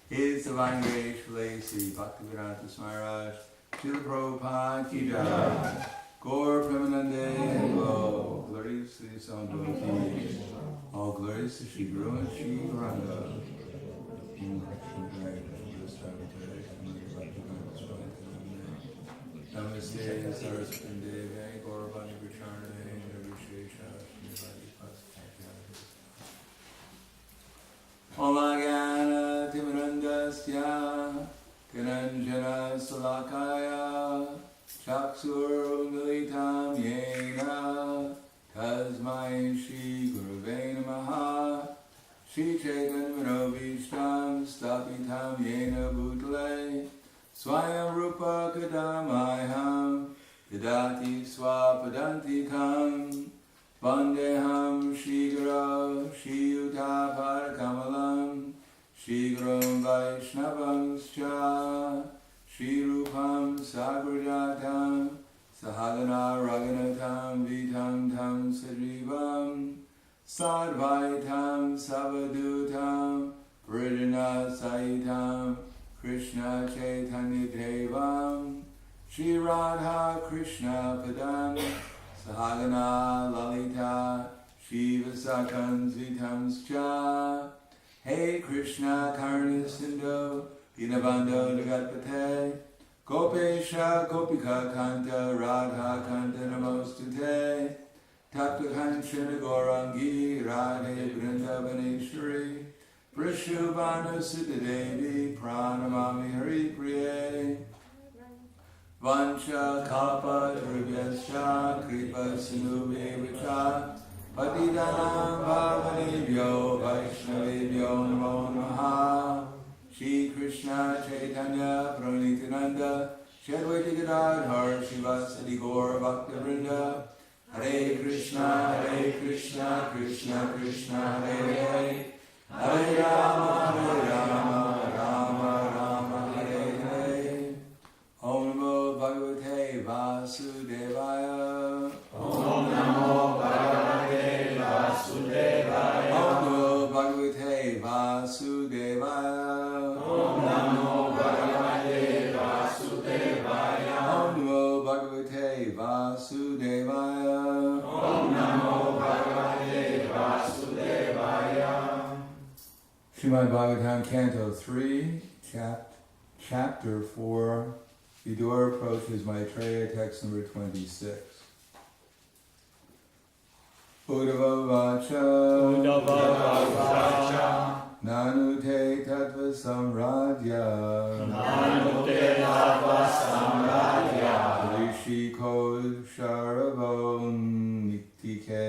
His Divine Grace Sri Bhaktivedanta Smaraj, Srila Prabhupada Ki Jai, Gaur Premanande, Hello, glories to the Son Devotee, all glories to Shri Guru and Shri Gauranga. Namaste, Saraswati Devi, Gauravani Vicharane, Nirvishesha, Omagana Timirandasya Kananjana Salakaya Chaksur Militam Yena Tasmai Shri Guruve Namaha Shri Chaitanya Manobhishtam Stapitam Yena Bhutale Swayam Rupa Kadamayam Yadati Swapadantikam Vandeham Shri Guru Shri Yuta Parakamalam Shri Guru Vaishnavam Scha Shri Rupam Sagrajatam Sahagana Raghunatam Vitam Tam Sajivam Sadvaitam Savadutam Vrijana Saitam Krishna Chaitanya Devam Shri Radha Krishna Padam Sahagana Lalita Shiva Sakam Svitamscha Hey Krishna Karna Sindhu Dinabando Jagatpate Gopesha Gopika Kanta Radha Kanta Namostute Tattva Kanchana Gaurangi Radhe Vrindavaneshwari Prishubhanu Siddhadevi Pranamami Hari Priye Vancha kalpa drubhyascha kripa sinubhya patidanam bhavanebhyo vaishnavebhyo namo namaha Shri Krishna Chaitanya Prabhu Nityananda Shri Advaita Gadadhar Srivasadi Gaur Bhaktivinoda Hare Krishna Krishna Krishna Hare Hare Hare Rama Rama Rama Hare Hare Om Namo Bhagavate Vasudevaya Om Namo Bhagavate Vasudevaya Om Namo Bhagavate Vasudevaya Om Namo Bhagavate Vasudevaya Om Namo Bhagavate Vasudevaya Om Namo Bhagavate Vasudevaya. Srimad Bhagavatam Canto 3, Chapter 4, Vidura approaches Maitreya, text number 26. Uddhava Vacha Nanute Tattva Samradhya Nanute Tattva Samradhya Rishiko Sharavon Nitike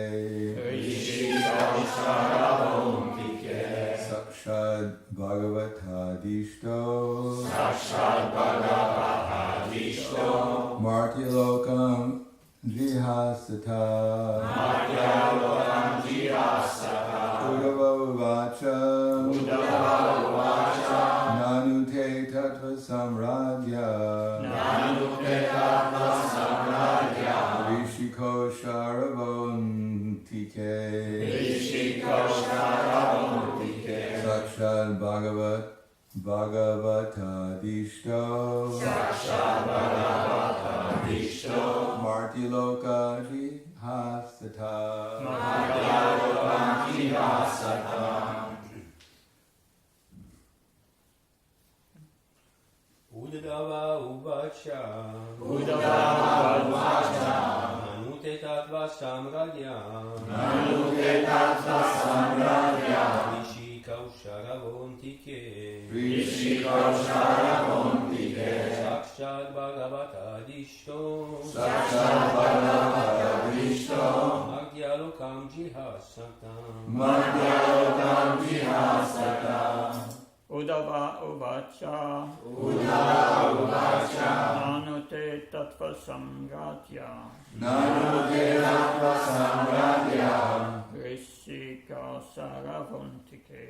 Rishiko Sharavon Nitike Sakshad Bhagavatadishto Sakshad Bhagavatadishto Martyalokam Jihasata Martyalokam Jihasata Uddhava Vacha Nanute Tattva Samradhya Nanute Tattva Samradhya Rishiko Sharavon Tike Bhagavata Dishto Sakshat Bhagavata Vishto Martiloka Jihastata Madhyalokam Jivasatam Uddhava Uvacha Uddhava Uvacha Manute Tattva Samradhya Manute Tattva Samradhya Rishi Kaushara Vontike Rishi Kaushara Vontike Sakshat Bhagavata Dishto Sakshat Bhagavata Vishto Madhyalokam Jivasatam Madhyalokam Jivasatam Uddhava Uvacha Uddhava Uvacha Nanute Tattva Samgatya Nanute Tattva Samradhya Rishi Kausara Vontike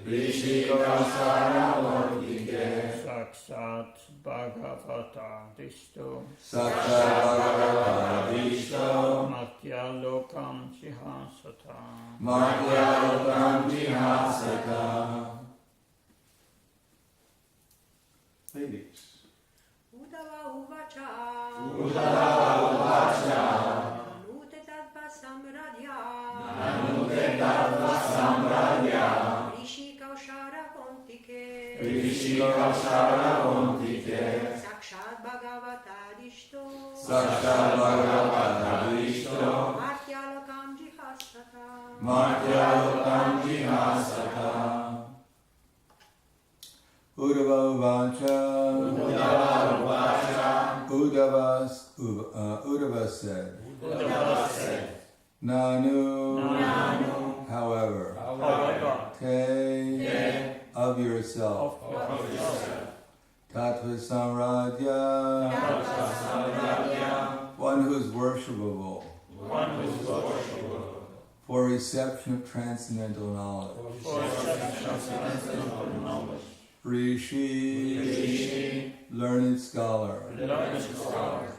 Rishi Kausara Vontike Sakshat Bhagavata Dishto Sakshat Bhagavata Vishto Matya Lokam Jihasata Madhyalokam Jihasata. Ladies. Uddhava Uvacha Uddhava Uvacha Manute Tattva Samradhya Nanute Tattva Samradhya Rishi Kaushara Vontike Rishi Kaushara Vontike Sakshat Bhagavata Dishto Sakshat Bhagavata Vishto Martyalokam Jihasata Madhyalokam Jihasata. Uddhava Uvacha Uddhava said Uddhava said Nanu, however, However Te, of yourself, Tattva Samradhya, one who is worshipable, one who is worshipable for reception of transcendental knowledge. for transcendental knowledge Rishi, learned scholar, learned scholar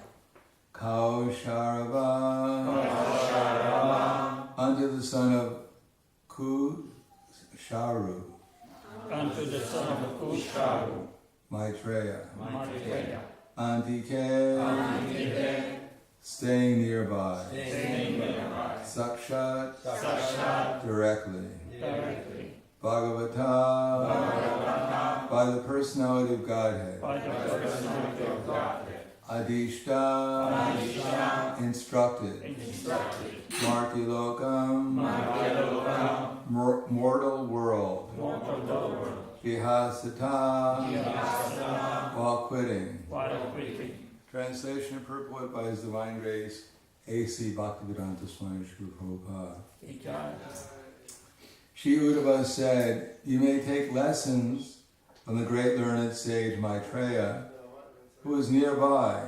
Kausharava, unto the son of Kusharu, unto the son of Kusharu Maitreya, Maitreya Antike, staying nearby, staying nearby Sakshat, Sakshat directly, directly Bhagavata, by the personality of Godhead, by the personality of God Adishta, instructed, Martilokam, mortal world, Vihasata, while quitting. while quitting. Translation and purport by His Divine Grace, A.C. Bhaktivedanta Swami Srila Prabhupada. Shri Uddhava said, you may take lessons from the great learned sage Maitreya, who is nearby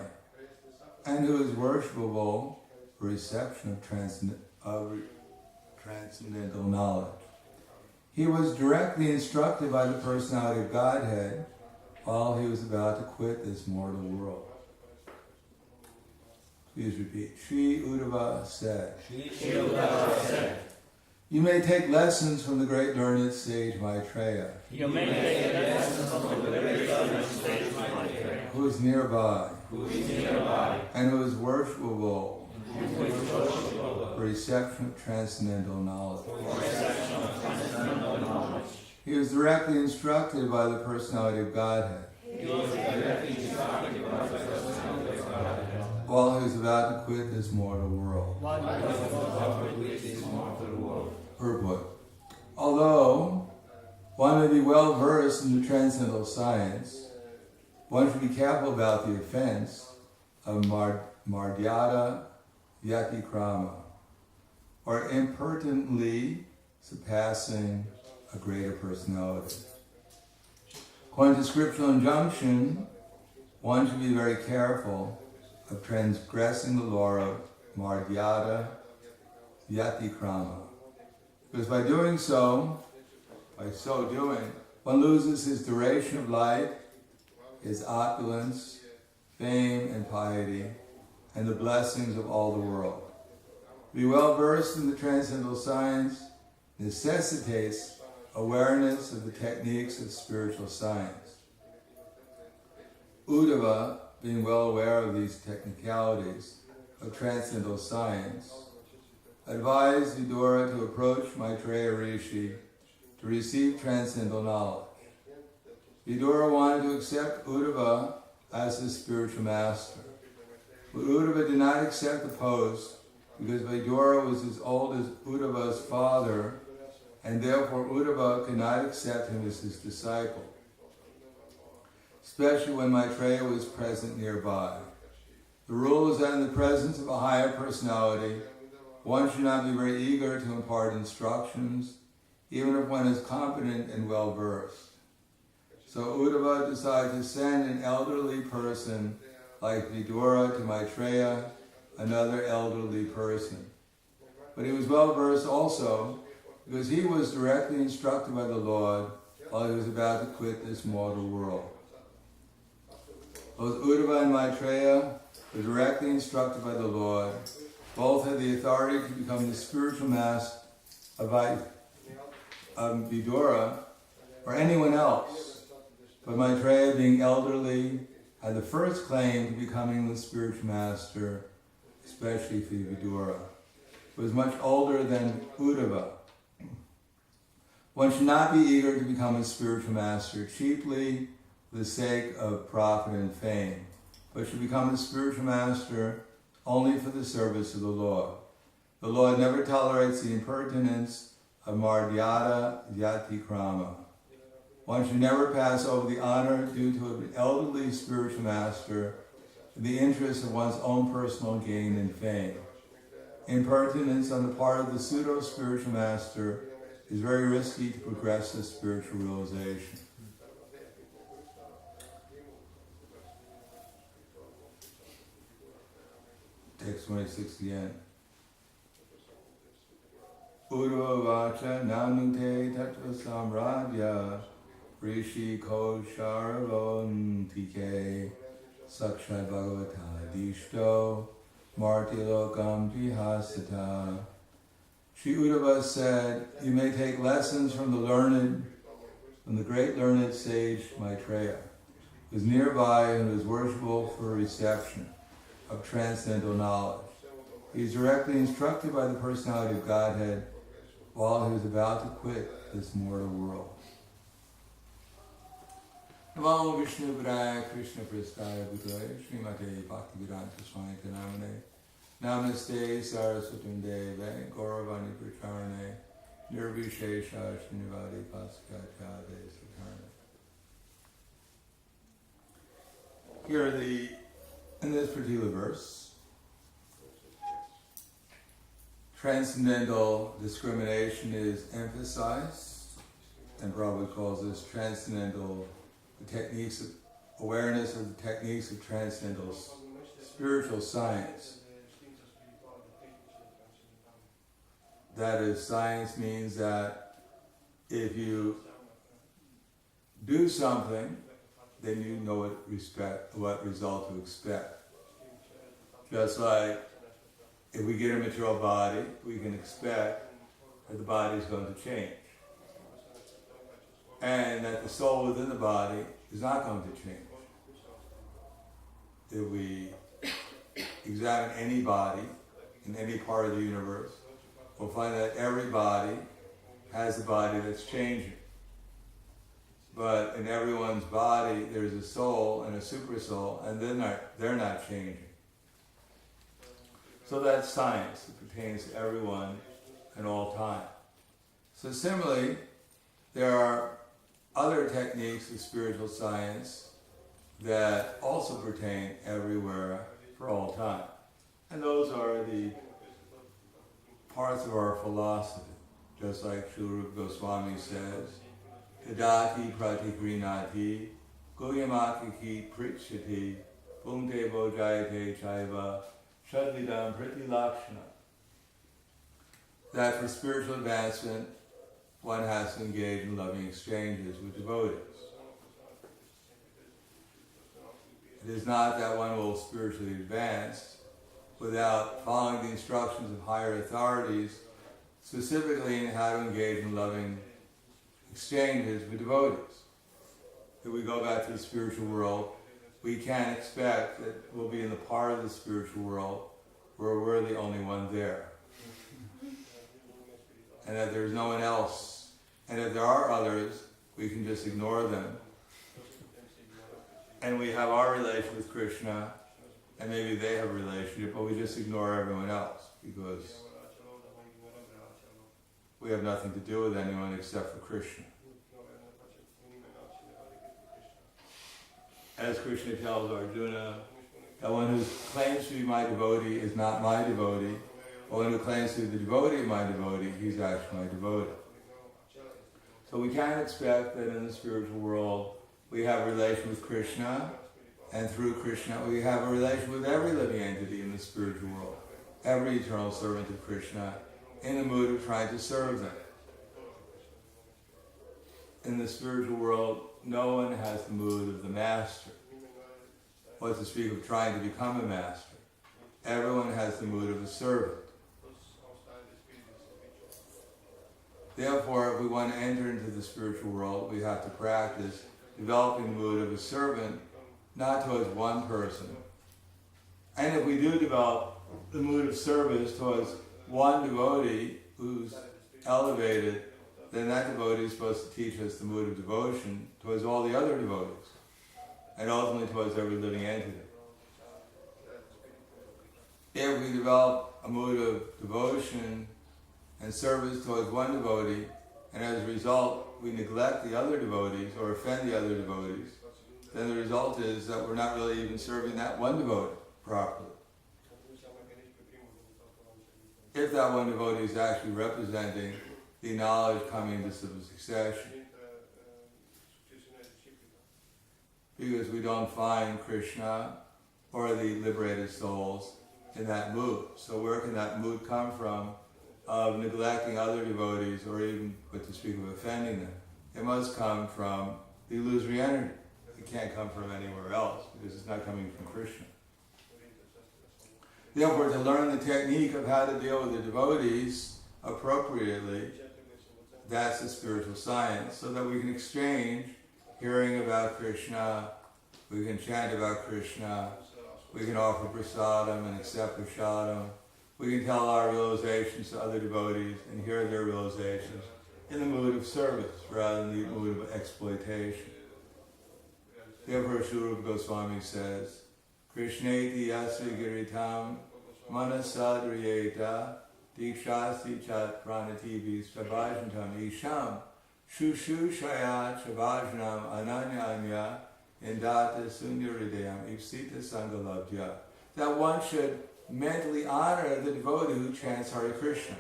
and who is worshipable for reception of transcendental knowledge. He was directly instructed by the personality of Godhead while he was about to quit this mortal world. Please repeat. Shri Uddhava said, you may take lessons from the great learned sage Maitreya, You may take lessons from the great learned sage Maitreya, who is nearby and who is worshipable for reception of transcendental knowledge. He was directly instructed by the personality of Godhead while he was about to quit this mortal world. Purport. Although one may be well versed in the transcendental science, one should be careful about the offense of Mardhyada Vyatikrama, or impertinently surpassing a greater personality. According to scriptural injunction, one should be very careful of transgressing the law of Mardhyada Vyatikrama, because by so doing, one loses his duration of life, his opulence, fame, and piety, and the blessings of all the world. To be well versed in the transcendental science necessitates awareness of the techniques of spiritual science. Uddhava, being well aware of these technicalities of transcendental science, advised Vidura to approach Maitreya Rishi to receive transcendental knowledge. Vidura wanted to accept Uddhava as his spiritual master, but Uddhava did not accept the post because Vidura was as old as Uddhava's father, and therefore Uddhava could not accept him as his disciple, especially when Maitreya was present nearby. The rule is that in the presence of a higher personality, one should not be very eager to impart instructions, even if one is competent and well-versed. So Uddhava decided to send an elderly person like Vidura to Maitreya, another elderly person. But he was well-versed also because he was directly instructed by the Lord while he was about to quit this mortal world. Both Uddhava and Maitreya were directly instructed by the Lord. Both had the authority to become the spiritual master of Vidura or anyone else. But Maitreya, being elderly, had the first claim to becoming the spiritual master, especially for Vidura. He was much older than Uddhava. One should not be eager to become a spiritual master cheaply for the sake of profit and fame, but should become a spiritual master only for the service of the Lord. The Lord never tolerates the impertinence of Mardhyada Yatikrama. One should never pass over the honor due to an elderly spiritual master in the interest of one's own personal gain and fame. Impertinence on the part of the pseudo-spiritual master is very risky to progressive spiritual realization. Text 26 again. Uddhava vacha nanute tattva samradya rishi kosharavantike sakshat bhagavata dishto martilokam jihasata. Sri Uddhava said, "You may take lessons from the great learned sage Maitreya, who is nearby and is worshipful for reception of transcendental knowledge. He is directly instructed by the personality of Godhead while he was about to quit this mortal world." Namo Vishnu Padaya Krishna Prasthaya Bhutaya Srimate Bhaktivedanta Swami Namane Namaste Saraswatam Deve Gauravani Pracharane Nirvishesha Srinivadi Paskachade Sakarne. Here are in this particular verse, transcendental discrimination is emphasized, and Prabhu calls this transcendental, the techniques of awareness of the techniques of transcendental spiritual science. That is, science means that if you do something, then you know what result to expect. Just like if we get a material body, we can expect that the body is going to change. And that the soul within the body is not going to change. If we examine any body in any part of the universe, we'll find that every body has a body that's changing. But in everyone's body, there's a soul and a super soul, and they're not changing. So that's science. It pertains to everyone at all time. So similarly, there are other techniques of spiritual science that also pertain everywhere for all time. And those are the parts of our philosophy. Just like Srila Rupa Goswami says, Tadati pratikrinati guyamakiki pritchati bhunte bojayate chaiva shadvidam pritilakshana. That for spiritual advancement, one has to engage in loving exchanges with devotees. It is not that one will spiritually advance without following the instructions of higher authorities, specifically in how to engage in loving exchanges with devotees. If we go back to the spiritual world, we can't expect that we'll be in the part of the spiritual world where we're the only one there. And that there's no one else. And if there are others, we can just ignore them. And we have our relation with Krishna, and maybe they have a relationship, but we just ignore everyone else because we have nothing to do with anyone except for Krishna. As Krishna tells Arjuna, that one who claims to be my devotee is not my devotee. The one who claims to be the devotee of my devotee, he's actually my devotee. So we can't expect that in the spiritual world we have a relation with Krishna, and through Krishna we have a relation with every living entity in the spiritual world, every eternal servant of Krishna, in the mood of trying to serve them. In the spiritual world, no one has the mood of the master, or to speak of trying to become a master. Everyone has the mood of a servant. Therefore, if we want to enter into the spiritual world, we have to practice developing the mood of a servant, not towards one person. And if we do develop the mood of service towards one devotee who's elevated, then that devotee is supposed to teach us the mood of devotion towards all the other devotees, and ultimately towards every living entity. If we develop a mood of devotion and service towards one devotee, and as a result we neglect the other devotees or offend the other devotees, then the result is that we're not really even serving that one devotee properly. If that one devotee is actually representing the knowledge coming to civil succession. Because we don't find Krishna or the liberated souls in that mood. So where can that mood come from of neglecting other devotees or even, but to speak of offending them? It must come from the illusory energy. It can't come from anywhere else because it's not coming from Krishna. Therefore, to learn the technique of how to deal with the devotees appropriately, that's the spiritual science, so that we can exchange hearing about Krishna, we can chant about Krishna, we can offer prasadam and accept prasadam, we can tell our realizations to other devotees and hear their realizations in the mood of service rather than the mood of exploitation. Therefore, Srila Goswami says, Krishneti yasya giritam manasadriyeta dikshasti chat pranativis chabhajantam isham shushu shaya chabhajanam ananyanya indata sunyaridayam ipsita sangalabdya. That one should mentally honor the devotee who chants Hare Krishna.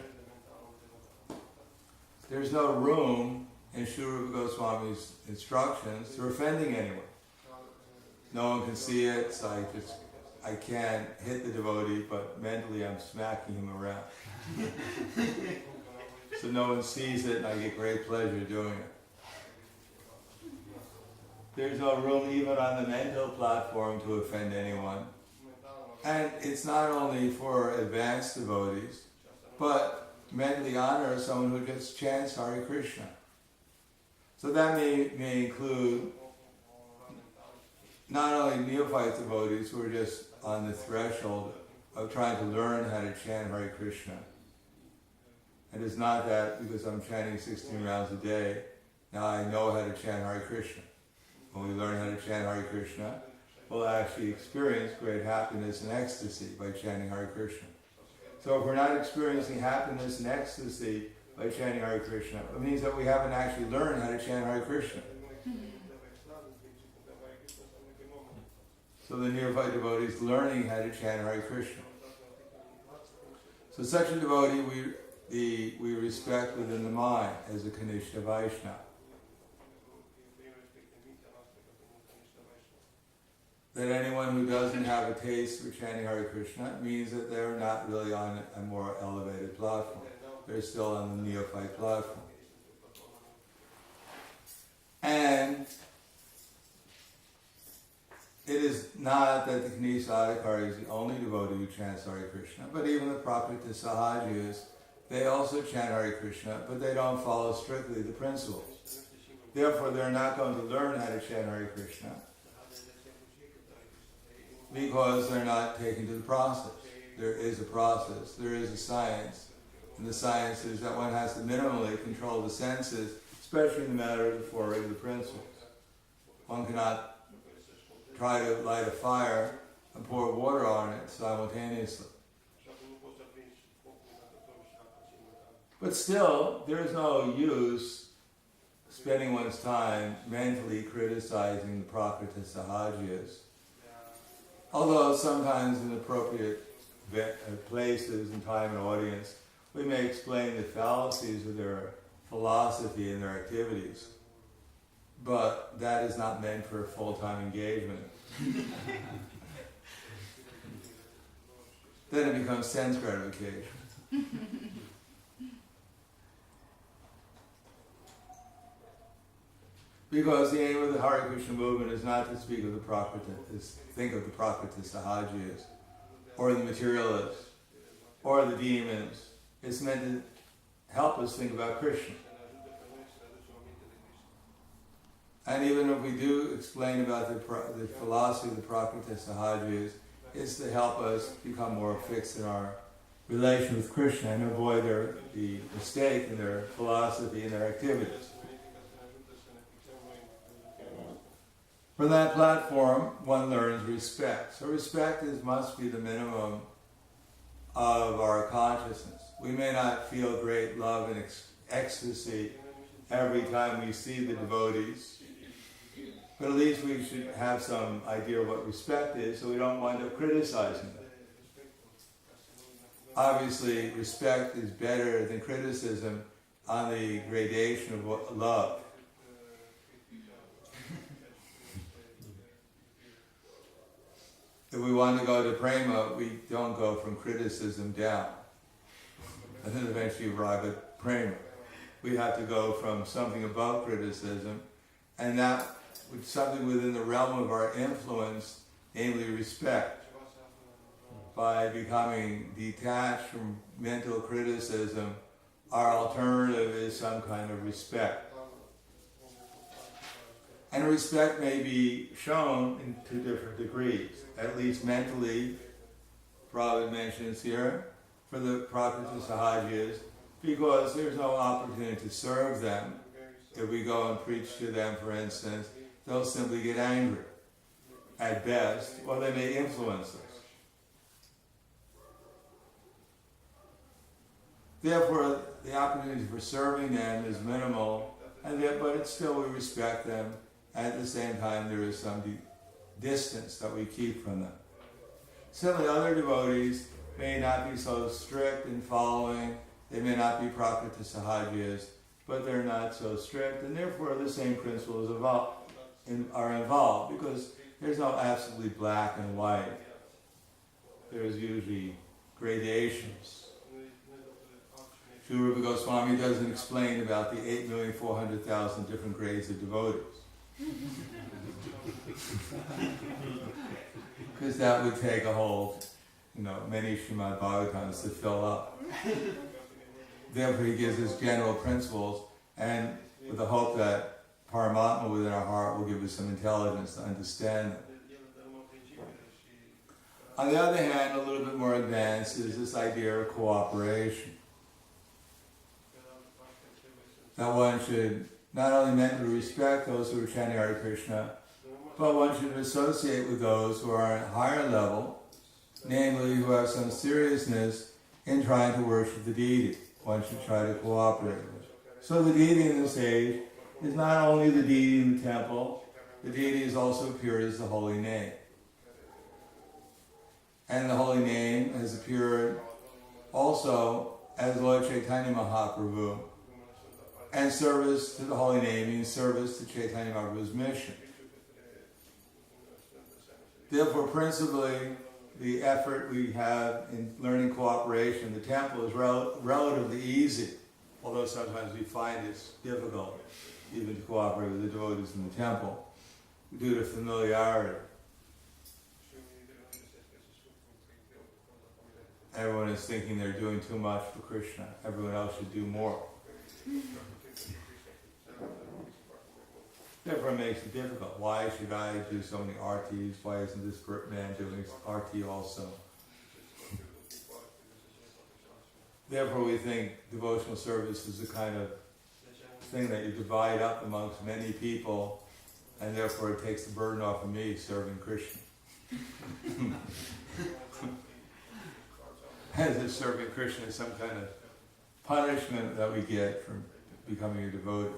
There's no room in Srila Goswami's instructions to offending anyone. No one can see it, so I can't hit the devotee, but mentally I'm smacking him around. So no one sees it, and I get great pleasure doing it. There's no room even on the mental platform to offend anyone. And it's not only for advanced devotees, but mentally honor someone who just chants Hare Krishna. So that may include not only neophyte devotees who are just on the threshold of trying to learn how to chant Hare Krishna. And it's not that because I'm chanting 16 rounds a day, now I know how to chant Hare Krishna. When we learn how to chant Hare Krishna, we'll actually experience great happiness and ecstasy by chanting Hare Krishna. So if we're not experiencing happiness and ecstasy by chanting Hare Krishna, it means that we haven't actually learned how to chant Hare Krishna. So the neophyte devotee is learning how to chant Hare Krishna. So such a devotee we respect within the mind as a Kanishta Vaishnava. That anyone who doesn't have a taste for chanting Hare Krishna means that they're not really on a more elevated platform. They're still on the neophyte platform. And it is not that the Timisoara is the only devotee who chants Hare Krishna, but even the Prakrita Sahajas they also chant Hare Krishna, but they don't follow strictly the principles. Therefore, they're not going to learn how to chant Hare Krishna because they're not taken to the process. There is a process, there is a science, and the science is that one has to minimally control the senses, especially in the matter of the four regular principles. One cannot try to light a fire and pour water on it simultaneously. But still, there's no use spending one's time mentally criticizing the Prakriti Sahajas. Although sometimes in appropriate places and time and audience, we may explain the fallacies of their philosophy and their activities. But that is not meant for full-time engagement. Then it becomes sense gratification. Because the aim of the Hare Krishna movement is not to speak of the Prakriti, is think of the Prakriti Sahajas, or the materialists, or the demons. It's meant to help us think about Krishna. And even if we do explain about the philosophy of the Prakriti Sahajas, it's to help us become more fixed in our relation with Krishna and avoid the mistake in their philosophy and their activities. From that platform, one learns respect. So respect must be the minimum of our consciousness. We may not feel great love and ecstasy every time we see the devotees, but at least we should have some idea of what respect is so we don't wind up criticizing them. Obviously, respect is better than criticism on the gradation of love. If we want to go to prema, we don't go from criticism down. And then eventually arrive at prema. We have to go from something above criticism, and that with something within the realm of our influence, namely respect. By becoming detached from mental criticism, our alternative is some kind of respect. And respect may be shown in two different degrees. At least mentally, Prabhu mentions here, for the Prakriti Sahajas, because there's no opportunity to serve them. If we go and preach to them, for instance, they'll simply get angry, at best, or they may influence us. Therefore, the opportunity for serving them is minimal, but it's still we respect them. At the same time, there is some distance that we keep from them. Similarly, other devotees may not be so strict in following. They may not be Prakriti Sahajas, but they're not so strict, and therefore the same principles are involved, because there's no absolutely black and white. There's usually gradations. Srila Rupa Goswami doesn't explain about the 8,400,000 different grades of devotees. Because that would take a whole, many Srimad Bhagavatams to fill up. Therefore he gives us general principles, and with the hope that Paramatma within our heart will give us some intelligence to understand them. On the other hand, a little bit more advanced is this idea of cooperation. That one should not only mentally respect those who are chanting Hare Krishna, but one should associate with those who are at a higher level, namely who have some seriousness in trying to worship the deity. One should try to cooperate with. So the deity in this age is not only the deity in the temple, the deity is also appeared as the holy name. And the holy name has appeared also as Lord Chaitanya Mahaprabhu. And service to the holy name means service to Chaitanya Mahaprabhu's mission. Therefore, principally, the effort we have in learning cooperation in the temple is relatively easy, although sometimes we find it's difficult even to cooperate with the devotees in the temple due to familiarity. everyone is thinking they're doing too much for Krishna. Everyone else should do more. Therefore it makes it difficult. Why should I do so many artis? Why isn't this man doing arti also? Therefore we think devotional service is the kind of thing that you divide up amongst many people, and therefore it takes the burden off of me serving Krishna. As if serving Krishna is some kind of punishment that we get from becoming a devotee.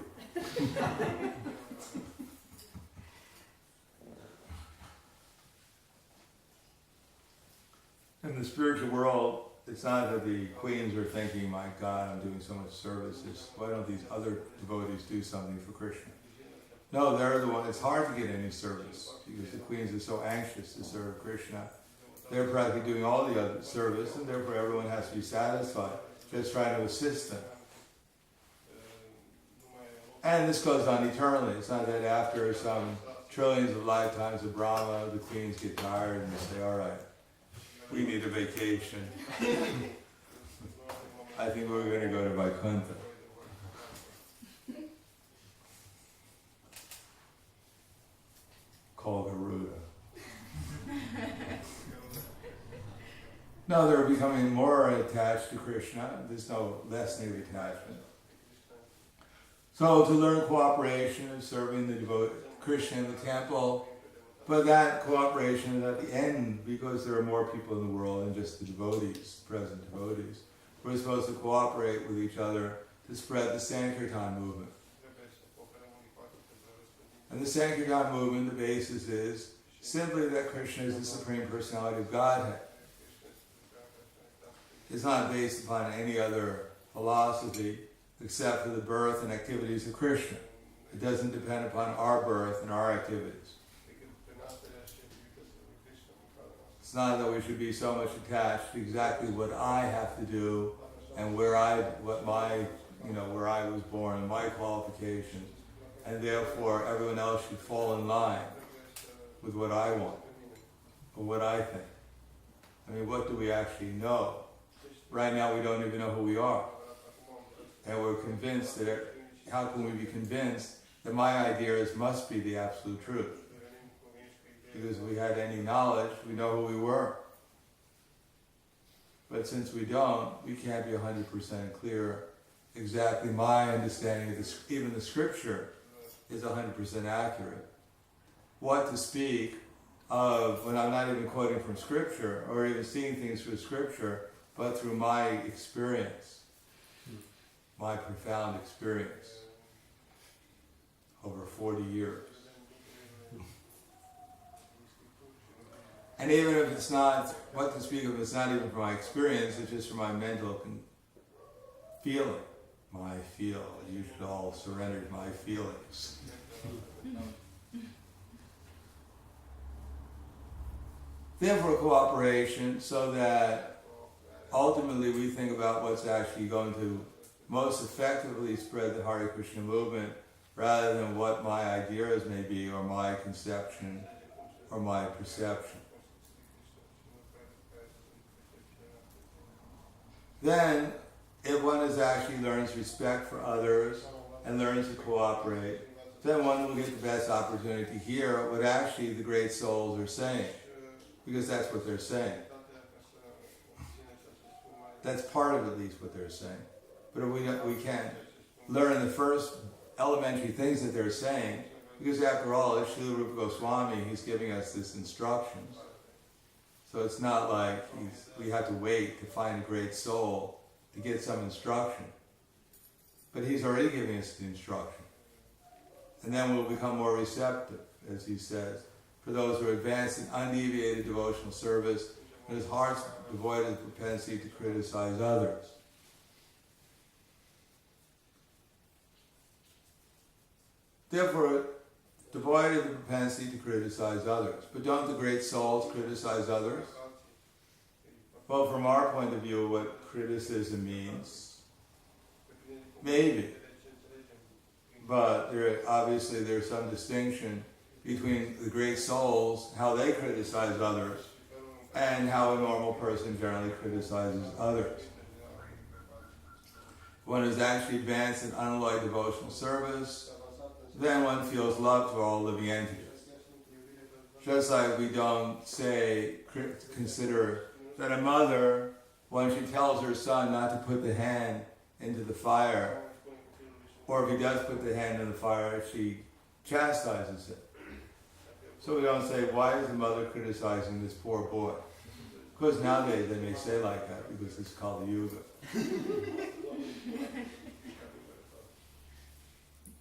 In the spiritual world, it's not that the queens are thinking, my God, I'm doing so much service. It's, why don't these other devotees do something for Krishna? No, they're the one. It's hard to get any service because the queens are so anxious to serve Krishna. They're practically doing all the other service, and therefore everyone has to be satisfied, just trying to assist them. And this goes on eternally. It's not that after some trillions of lifetimes of Brahma, the queens get tired and they say, all right, we need a vacation. I think we're going to go to Vaikuntha. Call Garuda. No, they're becoming more attached to Krishna. There's no lessening of attachment. So to learn cooperation and serving the Krishna in the temple, but that cooperation is at the end because there are more people in the world than just the devotees, present devotees. We're supposed to cooperate with each other to spread the Sankirtan movement. And the Sankirtan movement, the basis is simply that Krishna is the Supreme Personality of Godhead. It's not based upon any other philosophy except for the birth and activities of Krishna. It doesn't depend upon our birth and our activities. It's not that we should be so much attached to exactly what I have to do and where I was born and my qualifications, and therefore everyone else should fall in line with what I want or what I think. I mean, what do we actually know? Right now we don't even know who we are. And we're convinced that, how can we be convinced that my ideas must be the absolute truth? Because if we had any knowledge, we know who we were. But since we don't, we can't be 100% clear exactly my understanding of this. Even the scripture is 100% accurate. What to speak of when I'm not even quoting from scripture or even seeing things through scripture, but through my experience, my profound experience over 40 years. And even if it's not, what to speak of, it's not even from my experience, it's just from my mental feeling. You should all surrender to my feelings. Therefore, cooperation, so that ultimately we think about what's actually going to most effectively spread the Hare Krishna movement, rather than what my ideas may be, or my conception, or my perception. Then, if one actually learns respect for others and learns to cooperate, then one will get the best opportunity to hear what actually the great souls are saying, because that's what they're saying. That's part of at least what they're saying. But if we can't learn the first elementary things that they're saying, because after all, it's Srila Rupa Goswami, he's giving us this instructions. So it's not like we have to wait to find a great soul to get some instruction. But he's already giving us the instruction. And then we'll become more receptive, as he says, for those who are advanced in undeviated devotional service, and his heart's devoid of the propensity to criticize others. Therefore, devoid of the propensity to criticize others. But don't the great souls criticize others? Well, from our point of view, what criticism means, maybe. But obviously there's some distinction between the great souls, how they criticize others, and how a normal person generally criticizes others. One is actually advanced in unalloyed devotional service, then one feels love for all living entities. Just like we don't consider that a mother, when she tells her son not to put the hand into the fire, or if he does put the hand in the fire, she chastises him. So we don't say, why is the mother criticizing this poor boy? Because nowadays they may say like that, because it's called the yuga.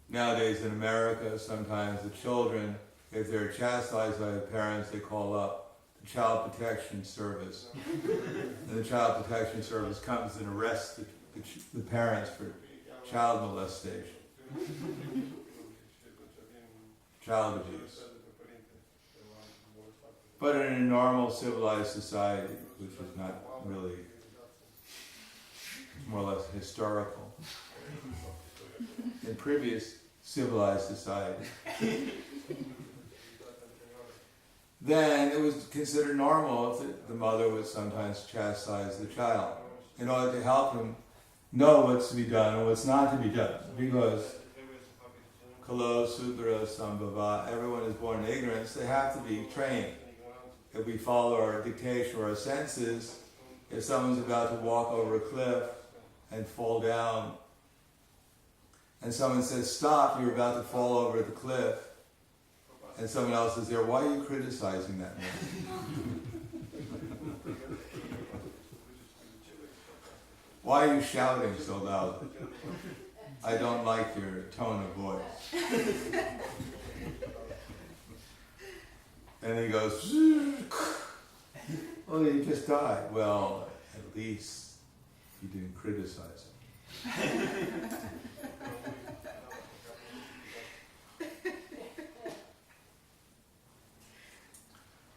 Nowadays in America, sometimes the children, if they're chastised by the parents, they call up the Child Protection Service. And the Child Protection Service comes and arrests the parents for child molestation, child abuse. But in a normal civilized society, which is not really, more or less historical, in previous civilized society, then it was considered normal if the mother would sometimes chastise the child in order to help him know what's to be done and what's not to be done. Because Kalo, Sudra, Sambhava, everyone is born in ignorance, they have to be trained. If we follow our dictation or our senses, if someone's about to walk over a cliff and fall down, and someone says, stop, you're about to fall over the cliff, and someone else is there, why are you criticizing that man? Why are you shouting so loudly? I don't like your tone of voice. And he goes, well, he just died. Well, at least you didn't criticize him.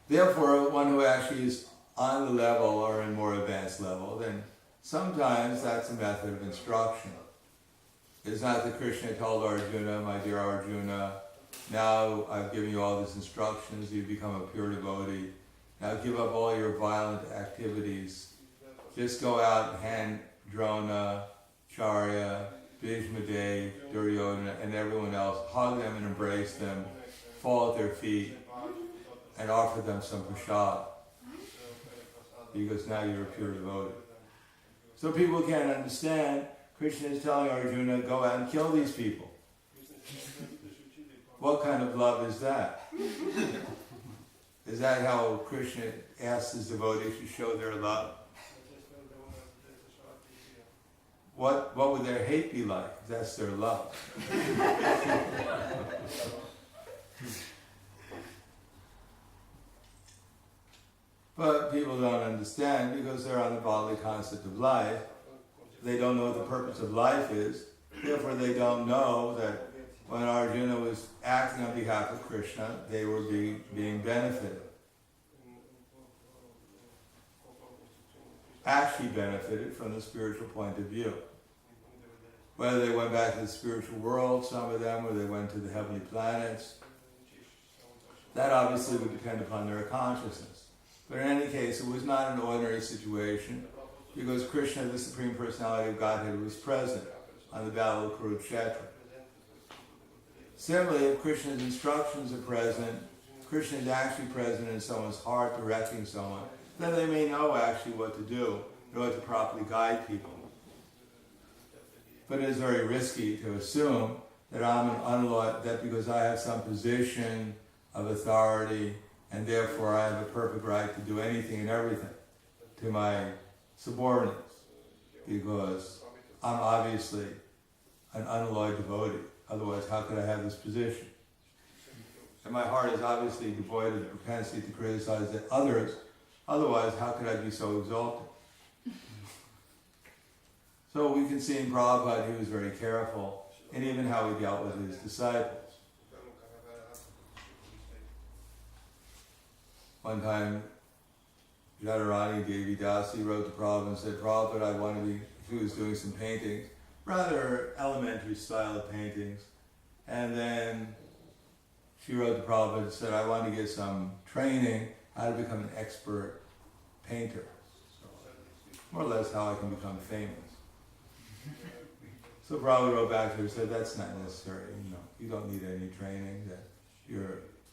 Therefore, one who actually is on the level or in more advanced level, then sometimes that's a method of instruction. It's not that Krishna told Arjuna, my dear Arjuna, now I've given you all these instructions, you've become a pure devotee. Now give up all your violent activities. Just go out and hand Drona, Charya, Bhishmadev, Duryodhana, and everyone else, hug them and embrace them, fall at their feet, and offer them some prasad. Because now you're a pure devotee. So people can't understand, Krishna is telling Arjuna, go out and kill these people. What kind of love is that? Is that how Krishna asks his devotees to show their love? What would their hate be like if that's their love? But people don't understand because they're on the bodily concept of life. They don't know what the purpose of life is. Therefore they don't know that when Arjuna was acting on behalf of Krishna, they were being benefited. Actually benefited from the spiritual point of view. Whether they went back to the spiritual world, some of them, or they went to the heavenly planets, that obviously would depend upon their consciousness. But in any case, it was not an ordinary situation because Krishna, the Supreme Personality of Godhead, was present on the battle of Kurukshetra. Similarly, if Krishna's instructions are present, Krishna is actually present in someone's heart directing someone, then they may know actually what to do in order to properly guide people. But it is very risky to assume that I'm an unalloyed, that because I have some position of authority and therefore I have a perfect right to do anything and everything to my subordinates, because I'm obviously an unalloyed devotee. Otherwise, how could I have this position? And my heart is obviously devoid of the propensity to criticize others. Otherwise, how could I be so exalted? So we can see in Prabhupada, he was very careful, and even how he dealt with his disciples. One time, Radharani Devi Dasi wrote to Prabhupada and said, Prabhupada, I want to be, she was doing some paintings, rather elementary style of paintings. And then she wrote to Prabhupada and said, I want to get some training, how to become an expert painter. More or less how I can become famous. So Prabhu wrote back to her and said, that's not necessary, you don't need any training,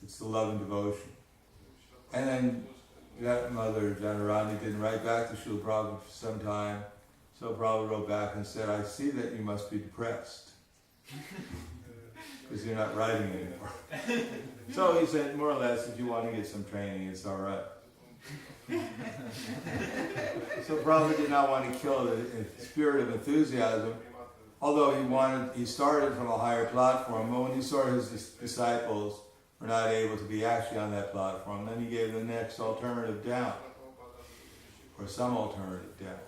it's the love and devotion. And then that Mother Janarani didn't write back to Srila Prabhu for some time, so Prabhu wrote back and said, I see that you must be depressed, because you're not writing anymore. So he said, more or less, if you want to get some training, it's all right. So Prabhu did not want to kill the spirit of enthusiasm, although he started from a higher platform, but when he saw his disciples were not able to be actually on that platform, then he gave the next alternative down, or some alternative down.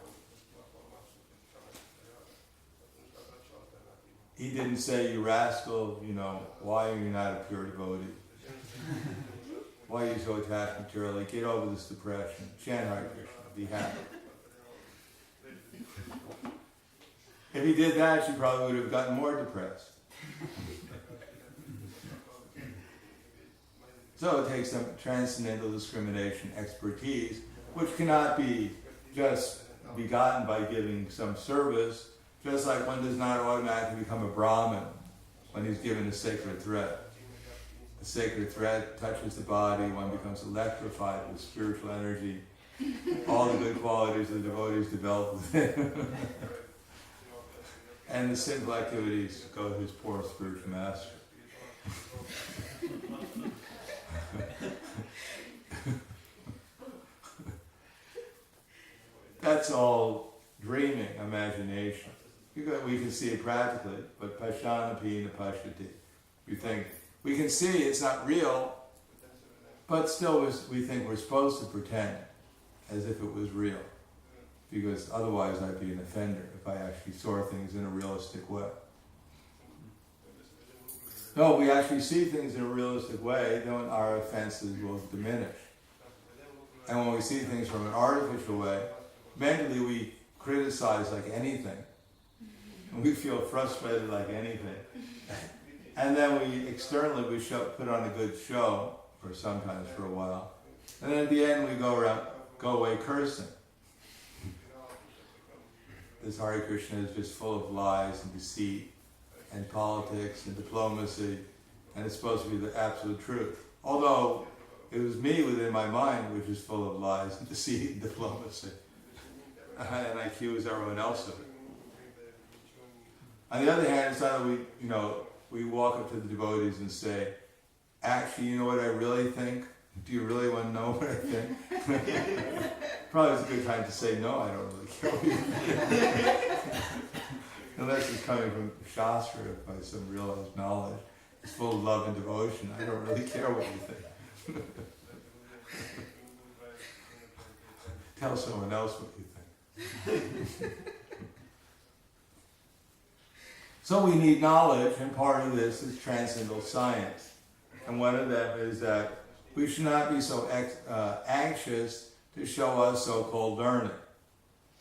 He didn't say, you rascal, why are you not a pure devotee? Why are you so attached materially? Get over this depression. Chant Hare Krishna. Be happy. If he did that, she probably would have gotten more depressed. So it takes some transcendental discrimination expertise, which cannot be just begotten by giving some service, just like one does not automatically become a Brahmin when he's given a sacred thread. The sacred thread touches the body, one becomes electrified with spiritual energy. All the good qualities of the devotees develop within. And the sinful activities go to his poor spiritual master. That's all dreaming, imagination. We can see it practically, but pashanapi napashati. We can see it's not real, but still we think we're supposed to pretend as if it was real, because otherwise I'd be an offender if I actually saw things in a realistic way. No, we actually see things in a realistic way, then our offenses will diminish. And when we see things from an artificial way, mentally we criticize like anything, and we feel frustrated like anything. And then externally put on a good show, or sometimes for a while. And then at the end we go away cursing. This Hare Krishna is just full of lies and deceit and politics and diplomacy, and it's supposed to be the absolute truth. Although it was me within my mind which is full of lies and deceit and diplomacy. And I accuse everyone else of it. On the other hand, it's not that we walk up to the devotees and say, actually, you know what I really think? Do you really want to know what I think? Probably it's a good time to say, no, I don't really care what you think. Unless it's coming from Shastra by some realized knowledge. It's full of love and devotion. I don't really care what you think. Tell someone else what you think. So we need knowledge, and part of this is transcendental science. And one of them is that we should not be so anxious to show us so-called learning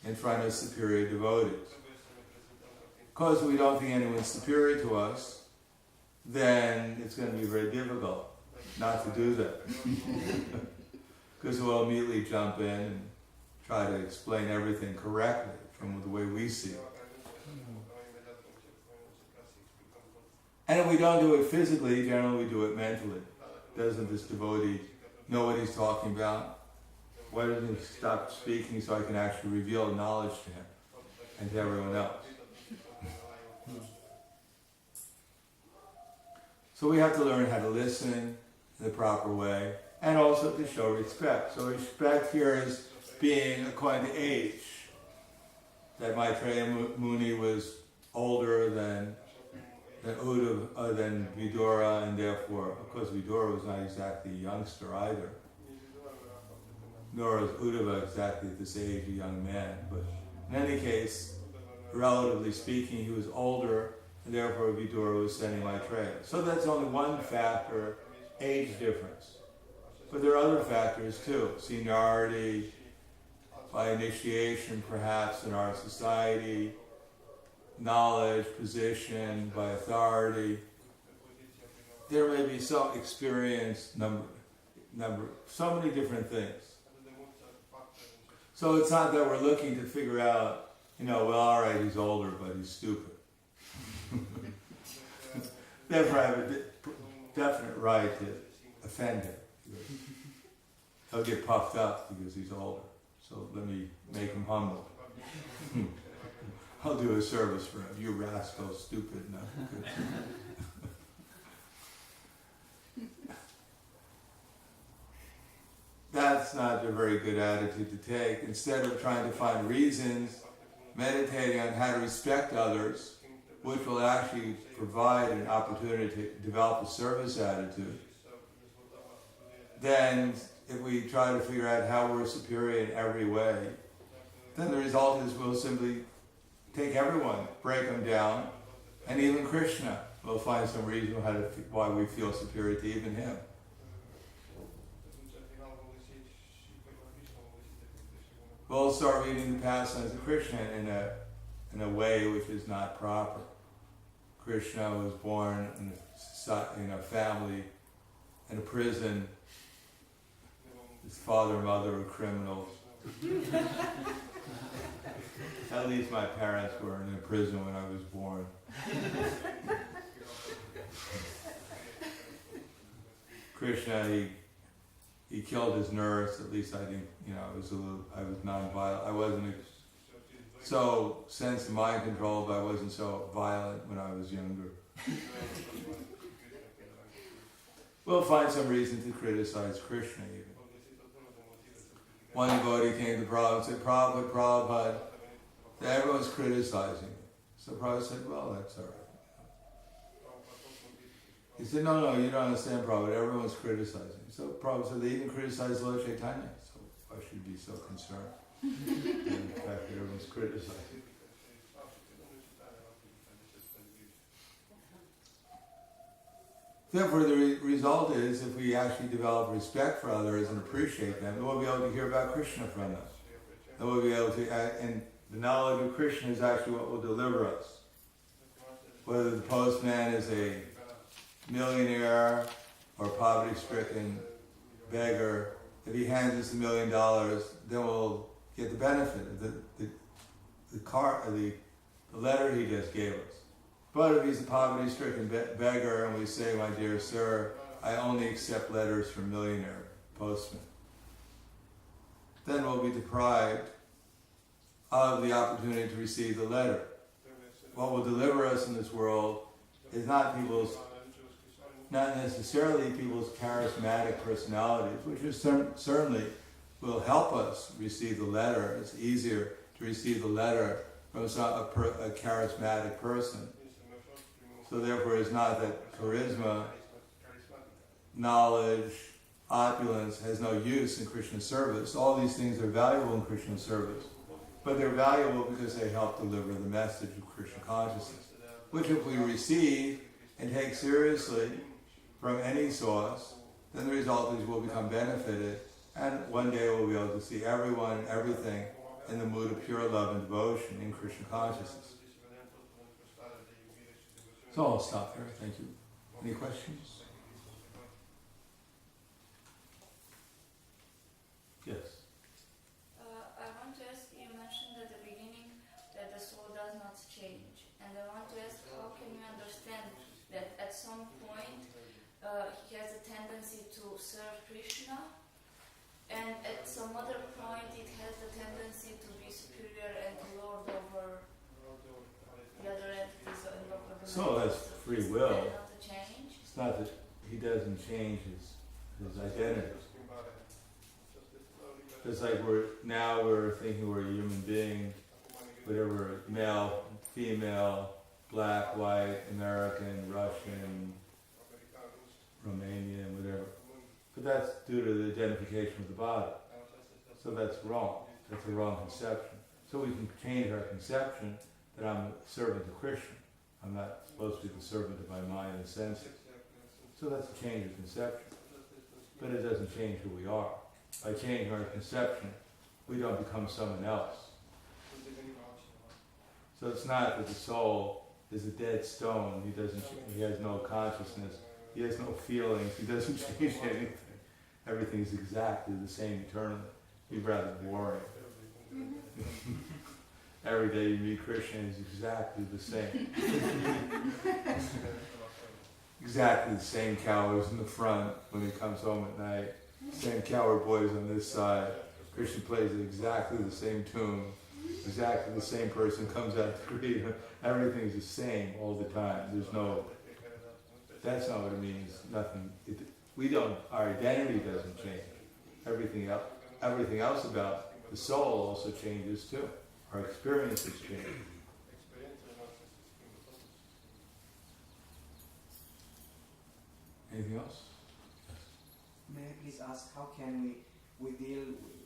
in front of superior devotees. Because we don't think anyone's superior to us, then it's going to be very difficult not to do that. Because we'll immediately jump in and try to explain everything correctly from the way we see it. And if we don't do it physically, generally we do it mentally. Doesn't this devotee know what he's talking about? Why doesn't he stop speaking so I can actually reveal knowledge to him and to everyone else? So we have to learn how to listen in the proper way and also to show respect. So respect here is being according to age. That Maitreya Muni was older than Vidura, and therefore, of course, Vidura was not exactly a youngster either. Nor was Uddhava exactly at this age a young man. But in any case, relatively speaking, he was older, and therefore Vidura was sending Maitreya. So that's only one factor, age difference. But there are other factors too. Seniority, by initiation perhaps in our society, knowledge, position, by authority. There may be some experience, number, so many different things. So it's not that we're looking to figure out, well, all right, he's older, but he's stupid. Therefore, I have a definite right to offend him. He'll get puffed up because he's older. So let me make him humble. I'll do a service for him. You rascal, stupid. No. That's not a very good attitude to take. Instead of trying to find reasons, meditating on how to respect others, which will actually provide an opportunity to develop a service attitude, then if we try to figure out how we're superior in every way, then the result is we'll simply take everyone, break them down, and even Krishna will find some reason why we feel superior to even him. We'll start reading the pastimes of Krishna in a way which is not proper. Krishna was born in a family, in a prison. His father and mother were criminals. At least my parents were in a prison when I was born. Krishna, he killed his nurse. At least I didn't, I was non-violent. I wasn't so sense of mind control, but I wasn't so violent when I was younger. We'll find some reason to criticize Krishna even. One devotee came to Prabhupada and said, Prabhupada, everyone's criticizing me. So Prabhupada said, well, that's all right. He said, no, you don't understand, Prabhupada, everyone's criticizing. So Prabhupada said, they even criticize Lord Chaitanya, so why should you be so concerned? In fact, that everyone's criticizing. Therefore, the result is, if we actually develop respect for others and appreciate them, then we'll be able to hear about Krishna from them. Then we'll be able to, and the knowledge of Krishna is actually what will deliver us. Whether the postman is a millionaire or poverty-stricken beggar, if he hands us $1 million, then we'll get the benefit of the letter he just gave us. But if he's a poverty-stricken beggar and we say, my dear sir, I only accept letters from millionaire postmen, then we'll be deprived of the opportunity to receive the letter. What will deliver us in this world is not necessarily people's charismatic personalities, which is certainly will help us receive the letter. It's easier to receive the letter from a charismatic person. So therefore it's not that charisma, knowledge, opulence has no use in Krishna service. All these things are valuable in Krishna service. But they're valuable because they help deliver the message of Krishna consciousness, which if we receive and take seriously from any source, then the result is we'll become benefited, and one day we'll be able to see everyone and everything in the mood of pure love and devotion in Krishna consciousness. So I'll stop there. Thank you. Any questions? Yes. I want to ask, you mentioned at the beginning that the soul does not change. And I want to ask, how can you understand that at some point he has a tendency to serve Krishna, and at some other point it has the tendency to be superior and to lord over the other entities of the So that's free will. Not to change? It's not that he doesn't change his identity. Just like we're thinking we're a human being, whatever, male, female, black, white, American, Russian, Romanian, whatever. But that's due to the identification with the body. So that's wrong. That's a wrong conception. So we can change our conception that I'm a servant of Krishna. I'm not supposed to be the servant of my mind and senses. So that's a change of conception. But it doesn't change who we are. By changing our conception, we don't become someone else. So it's not that the soul is a dead stone. He has no consciousness. He has no feelings. He doesn't change anything. Everything's exactly the same eternally. He's rather boring. Every day you meet Krishna, he's exactly the same. Exactly the same cowards in the front when he comes home at night. Same coward boys on this side. Krishna plays exactly the same tune. Exactly the same person comes out to greet him. Everything's the same all the time. There's no... That's not what it means. Nothing. Our identity doesn't change. Everything else about the soul also changes too. Our experiences change. Anything else? May I please ask, how can we deal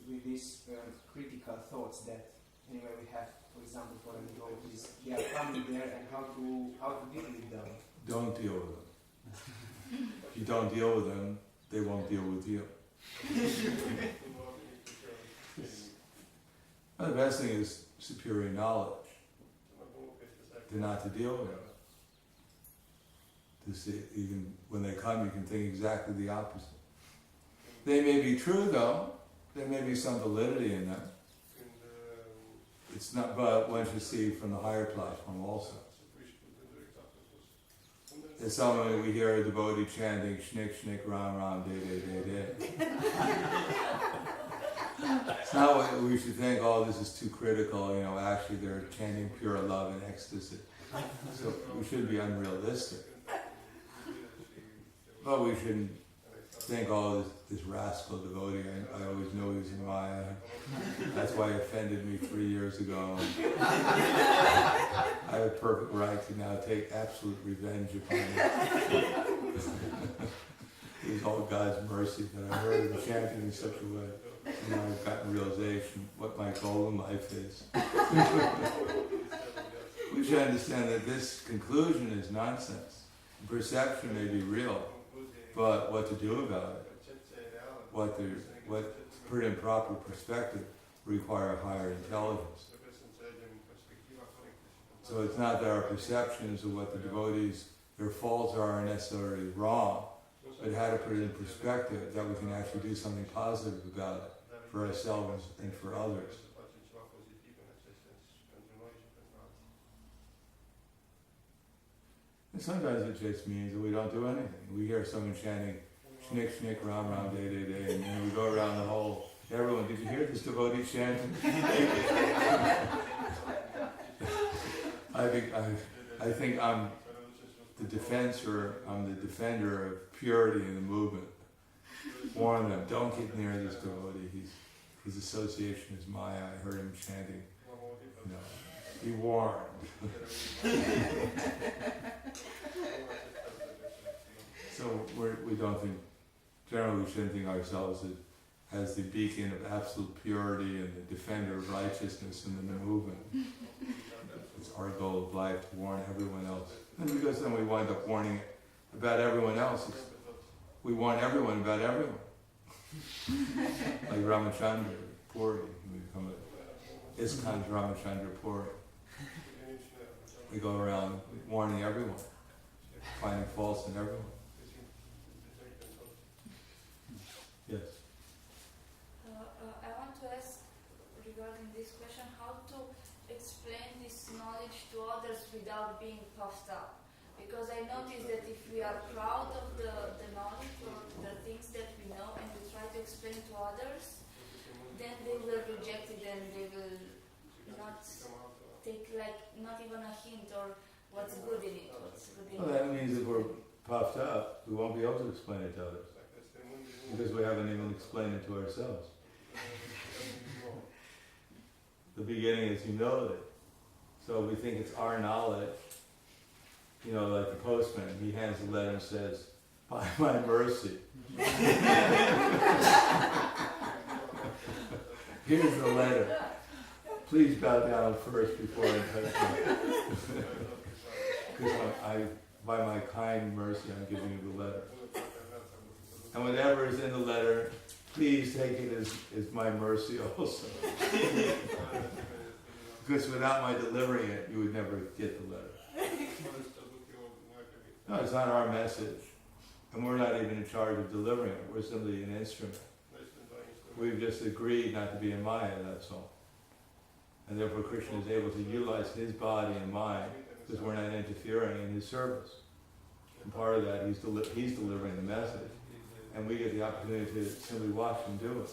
with these critical thoughts that anyway we have, for example, for the devotees, they are coming there, and how to deal with them? Don't deal with them. If you don't deal with them, they won't deal with you. Well, the best thing is superior knowledge. To not to deal with them. To see, even when they come, you can think exactly the opposite. They may be true, though. There may be some validity in them. It's not, but one should see from the higher platform also. There's someone we hear a devotee chanting shnik shnik ram ram de de de de. It's not what we should think, oh, this is too critical, actually they're chanting pure love and ecstasy. So we shouldn't be unrealistic. But we shouldn't think, oh, this rascal devotee, I always knew he was in Maya. That's why he offended me 3 years ago. I have a perfect right to now take absolute revenge upon him. It was all God's mercy that I heard him chanting in such a way. And now I've gotten realization what my goal in life is. We should understand that this conclusion is nonsense. Perception may be real, but what to do about it, what to put in proper perspective, require higher intelligence. So it's not that our perceptions of what the devotees, their faults are necessarily wrong, but how to put it in perspective that we can actually do something positive about it for ourselves and for others. And sometimes it just means that we don't do anything. We hear someone chanting shnik shnik ram ram day day day, and then we go around the whole, everyone, did you hear this devotee chanting? I think I'm the defender of purity in the movement. Warn them, don't get near this devotee. His association is Maya. I heard him chanting. Be warned. So we don't think, generally we shouldn't think ourselves as the beacon of absolute purity and the defender of righteousness in the movement. It's our goal of life to warn everyone else. And because then we wind up warning about everyone else. We warn everyone about everyone. Like Ramachandra Puri, we become ISKCON's Ramachandra Puri. We go around warning everyone, finding faults in everyone. Yes. I want to ask regarding this question, how to explain this knowledge to others without being puffed up. Because I noticed that if we are proud of the knowledge or the things that we know and we try to explain to others, then they will reject it and they will not take not even a hint or what's good in it. Well, that means if we're puffed up, we won't be able to explain it to others. Because we haven't even explained it to ourselves. The beginning is humility. So we think it's our knowledge. Like the postman, he hands the letter and says, by my mercy. Here's the letter. Please bow down first before I touch it. Because by my kind mercy, I'm giving you the letter. And whatever is in the letter, please take it as my mercy also. Because without my delivering it, you would never get the letter. No, it's not our message. And we're not even in charge of delivering it. We're simply an instrument. We've just agreed not to be in Maya, that's all. And therefore Krishna is able to utilize his body and mind because we're not interfering in his service. And part of that, he's delivering the message. And we get the opportunity to simply watch him do it.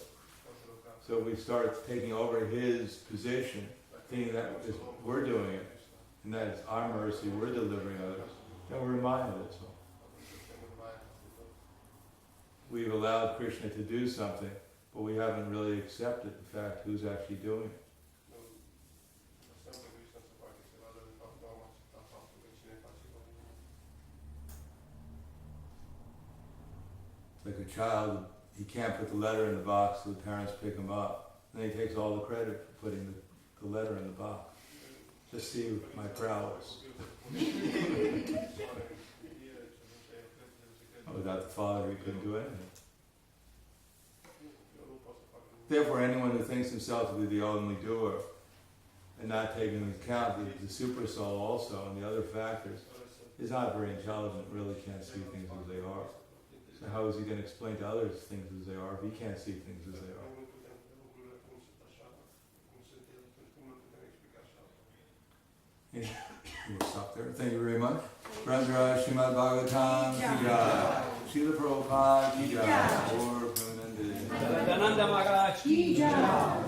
So we start taking over his position, thinking that we're doing it, and that it's our mercy, we're delivering others. And we're reminded of it. So we've allowed Krishna to do something, but we haven't really accepted the fact who's actually doing it. Like a child, he can't put the letter in the box, so the parents pick him up. And he takes all the credit for putting the letter in the box. Just see my prowess. Without the father, he couldn't do anything. Therefore, anyone who thinks himself to be the only doer, and not taking into account the super soul also and the other factors, is not very intelligent, really can't see things as they are. So how is he going to explain to others things as they are if he can't see things as they are? Yeah. We'll stop there. Thank you very much. Brandra Srimad Bhagavatam Ki Jai. Srila Prabhupada Ki Jai. Or Prahladananda. Prahladananda Maharaj Ki Jai.